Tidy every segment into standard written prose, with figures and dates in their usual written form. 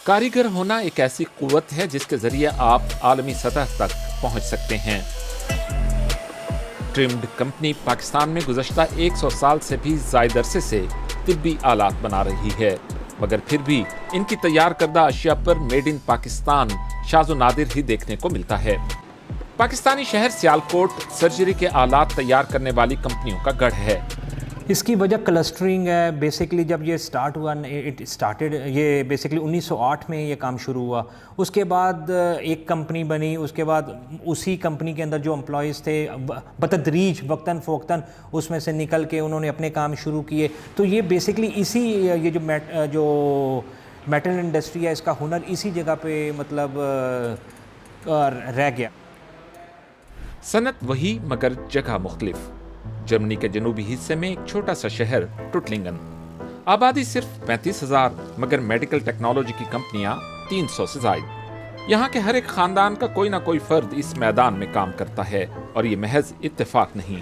कारीगर होना एक ऐसी कुव्वत है जिसके जरिए आप आलमी सतह तक पहुंच सकते हैं। ट्रिम्ड कंपनी पाकिस्तान में गुज़श्ता 100 साल से भी ज़ायद अरसे से तिब्बी आलात बना रही है, मगर फिर भी इनकी तैयार करदा अशिया पर मेड इन पाकिस्तान शाज़ो नादिर ही देखने को मिलता है। पाकिस्तानी शहर सियालकोट सर्जरी के आलात तैयार करने वाली कंपनियों का गढ़ है। इसकी वजह क्लस्टरिंग है। बेसिकली जब ये स्टार्ट हुआ, ये बेसिकली 1908 में ये काम शुरू हुआ। उसके बाद एक कंपनी बनी, उसके बाद उसी कंपनी के अंदर जो एम्प्लॉयज़ थे बतदरीज वक्तन फ़ोक्तन उसमें से निकल के उन्होंने अपने काम शुरू किए। तो ये बेसिकली इसी ये जो मेटल इंडस्ट्री है इसका हुनर इसी जगह पे मतलब रह गया। सनत वही मगर जगह मुख्तलिफ। जर्मनी के जनूबी हिस्से में एक छोटा सा शहर टुटलिंगन, आबादी सिर्फ 35,000, मगर मेडिकल टेक्नोलॉजी की कंपनियां 300 से ज्यादा। यहाँ के हर एक खानदान का कोई ना कोई फर्द इस मैदान में काम करता है और ये महज इत्तेफाक नहीं।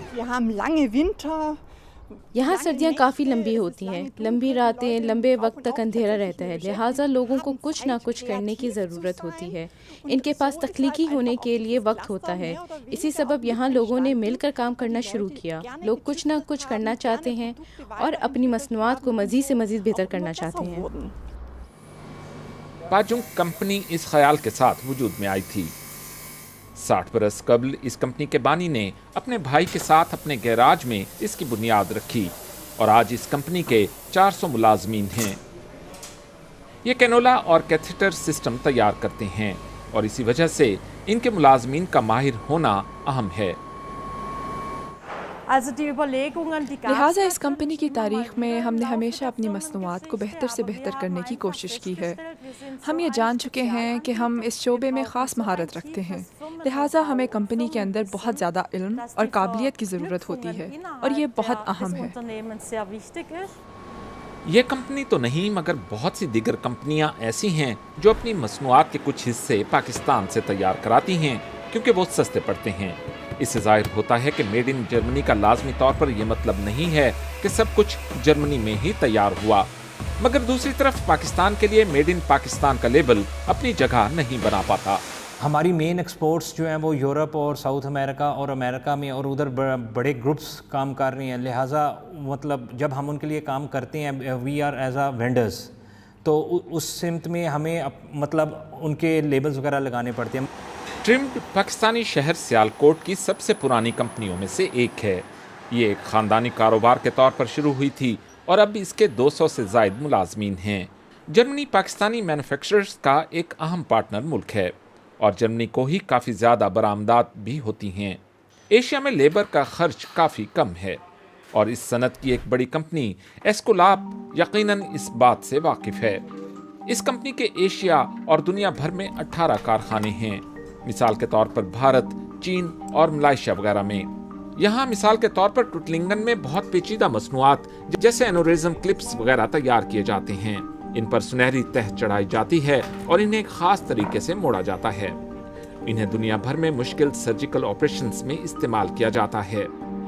यहाँ सर्दियाँ काफ़ी लंबी होती हैं, लंबी रातें, लंबे वक्त तक अंधेरा रहता है, लिहाजा लोगों को कुछ ना कुछ करने की ज़रूरत होती है। इनके पास तख्लीकी होने के लिए वक्त होता है। इसी सबब यहाँ लोगों ने मिलकर काम करना शुरू किया। लोग कुछ ना कुछ करना चाहते हैं और अपनी मसनूआत को मज़ीद से मज़ीद बेहतर करना चाहते हैं। पाजुंग कंपनी इस ख्याल के साथ वजूद में आई थी। 60 बरस कबल इस कंपनी के बानी ने अपने भाई के साथ अपने गैराज में इसकी बुनियाद रखी और आज इस कंपनी के 400 मुलाजमीन हैं। ये कैनोला और कैथेटर सिस्टम तैयार करते हैं और इसी वजह से इनके मुलाजमीन का माहिर होना अहम है। लिहाजा इस कंपनी की तारीख में हमने हमेशा अपनी मसनूआत को बेहतर से बेहतर करने की कोशिश की है। हम ये जान चुके हैं कि हम इस शोबे में ख़ास महारत रखते हैं, लिहाजा हमें कंपनी के अंदर बहुत ज़्यादा इल्म और काबिलियत की ज़रूरत होती है और ये बहुत अहम है। ये कंपनी तो नहीं मगर बहुत सी दीगर कंपनियां ऐसी हैं जो अपनी मसनूआत के कुछ हिस्से पाकिस्तान से तैयार कराती हैं क्योंकि वो सस्ते पड़ते हैं। इससे जाहिर होता है कि मेड इन जर्मनी का लाजमी तौर पर यह मतलब नहीं है कि सब कुछ जर्मनी में ही तैयार हुआ, मगर दूसरी तरफ पाकिस्तान के लिए मेड इन पाकिस्तान का लेबल अपनी जगह नहीं बना पाता। हमारी मेन एक्सपोर्ट्स जो हैं वो यूरोप और साउथ अमेरिका और अमेरिका में और उधर बड़े ग्रुप्स काम कर रही हैं, लिहाजा मतलब जब हम उनके लिए काम करते हैं we are as a vendors, तो उस सिमत में हमें मतलब उनके लेबल्स वगैरह लगाने पड़ते हैं। ट्रिम्ड पाकिस्तानी शहर सियालकोट की सबसे पुरानी कंपनियों में से एक है। ये एक ख़ानदानी कारोबार के तौर पर शुरू हुई थी और अब इसके 200 से ज़ायद मुलाजमीन हैं। जर्मनी पाकिस्तानी मैन्युफैक्चरर्स का एक अहम पार्टनर मुल्क है और जर्मनी को ही काफ़ी ज़्यादा बरामदात भी होती हैं। एशिया में लेबर का खर्च काफ़ी कम है और इस सनत की एक बड़ी कंपनी एस्कोलाप यकीनन इस बात से वाकिफ़ है। इस कंपनी के एशिया और दुनिया भर में 18 कारखाने हैं, मिसाल के तौर पर भारत, चीन और मलेशिया वगैरह में। यहाँ मिसाल के तौर पर टुटलिंगन में बहुत पेचीदा मसनूआत जैसे एनोरिज्म क्लिप्स वगैरह तैयार किए जाते हैं। इन पर सुनहरी तह चढ़ाई जाती है और इन्हें खास तरीके से मोड़ा जाता है। इन्हें दुनिया भर में मुश्किल सर्जिकल ऑपरेशंस में इस्तेमाल किया जाता है।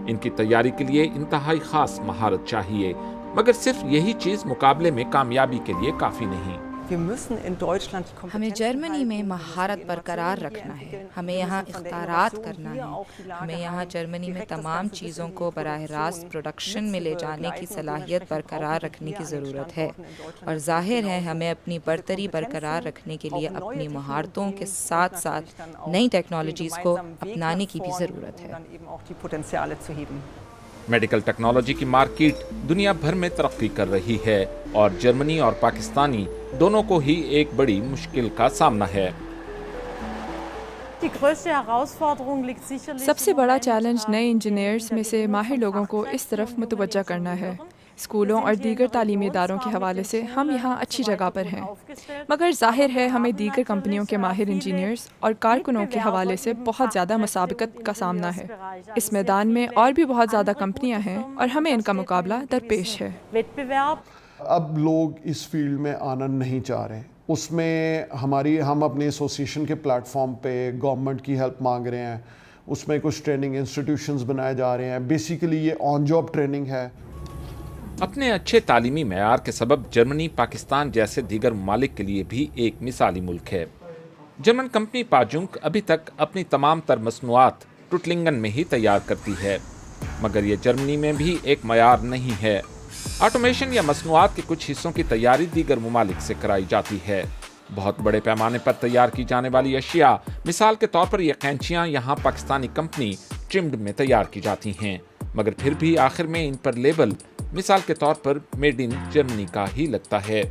इनकी तैयारी के लिए इंतहाई खास महारत चाहिए, मगर सिर्फ यही चीज मुकाबले में कामयाबी के लिए काफी नहीं। हमें जर्मनी में महारत बरकरार रखना है, हमें यहाँ इख्तियारात करना है, हमें यहाँ जर्मनी में तमाम चीज़ों को बराह रास्त प्रोडक्शन में ले जाने की सलाहियत बरकरार रखने की ज़रूरत है और जाहिर है हमें अपनी बरतरी बरकरार रखने के लिए अपनी महारतों के साथ साथ नई टेक्नोलॉजीज़ को अपनाने की भी ज़रूरत है। मेडिकल टेक्नोलॉजी की मार्केट दुनिया भर में तरक्की कर रही है और जर्मनी और पाकिस्तानी दोनों को ही एक बड़ी मुश्किल का सामना है। सबसे बड़ा चैलेंज नए इंजीनियर्स में से माहिर लोगों को इस तरफ मुतवज्जा करना है। स्कूलों और दीगर तालीमी इदारों के हवाले से हम यहाँ अच्छी जगह पर हैं, मगर जाहिर है हमें दीगर कंपनियों के माहिर इंजीनियर्स और कारकुनों के हवाले से बहुत ज़्यादा मुसाबकत का सामना है। इस मैदान में और भी बहुत ज़्यादा कंपनियाँ हैं और हमें इनका मुकाबला दरपेश है। अब लोग इस फील्ड में आना नहीं चाह रहे, उसमें हम अपने एसोसिएशन के प्लेटफॉर्म पे गवर्नमेंट की हेल्प मांग रहे हैं। उसमें कुछ ट्रेनिंग इंस्टीट्यूशंस बनाए जा रहे हैं। बेसिकली ये ऑन जॉब ट्रेनिंग है। अपने अच्छे तालीमी मेयार के सबब जर्मनी पाकिस्तान जैसे दीगर ममालिक के लिए भी एक मिसाली मुल्क है। जर्मन कंपनी पाजुंक अभी तक अपनी तमाम तर मसनूआत टुटलिंगन में ही तैयार करती है, मगर ये जर्मनी में भी एक मयार नहीं है। ऑटोमेशन या मसनूआत के कुछ हिस्सों की तैयारी दीगर ममालिक से कराई जाती है। बहुत बड़े पैमाने पर तैयार की जाने वाली अशिया, मिसाल के तौर पर ये कैंचियाँ यहाँ पाकिस्तानी कंपनी ट्रिम्ड में तैयार की जाती हैं, मगर फिर भी आखिर में इन पर लेबल मिसाल के तौर पर मेड इन जर्मनी का ही लगता है।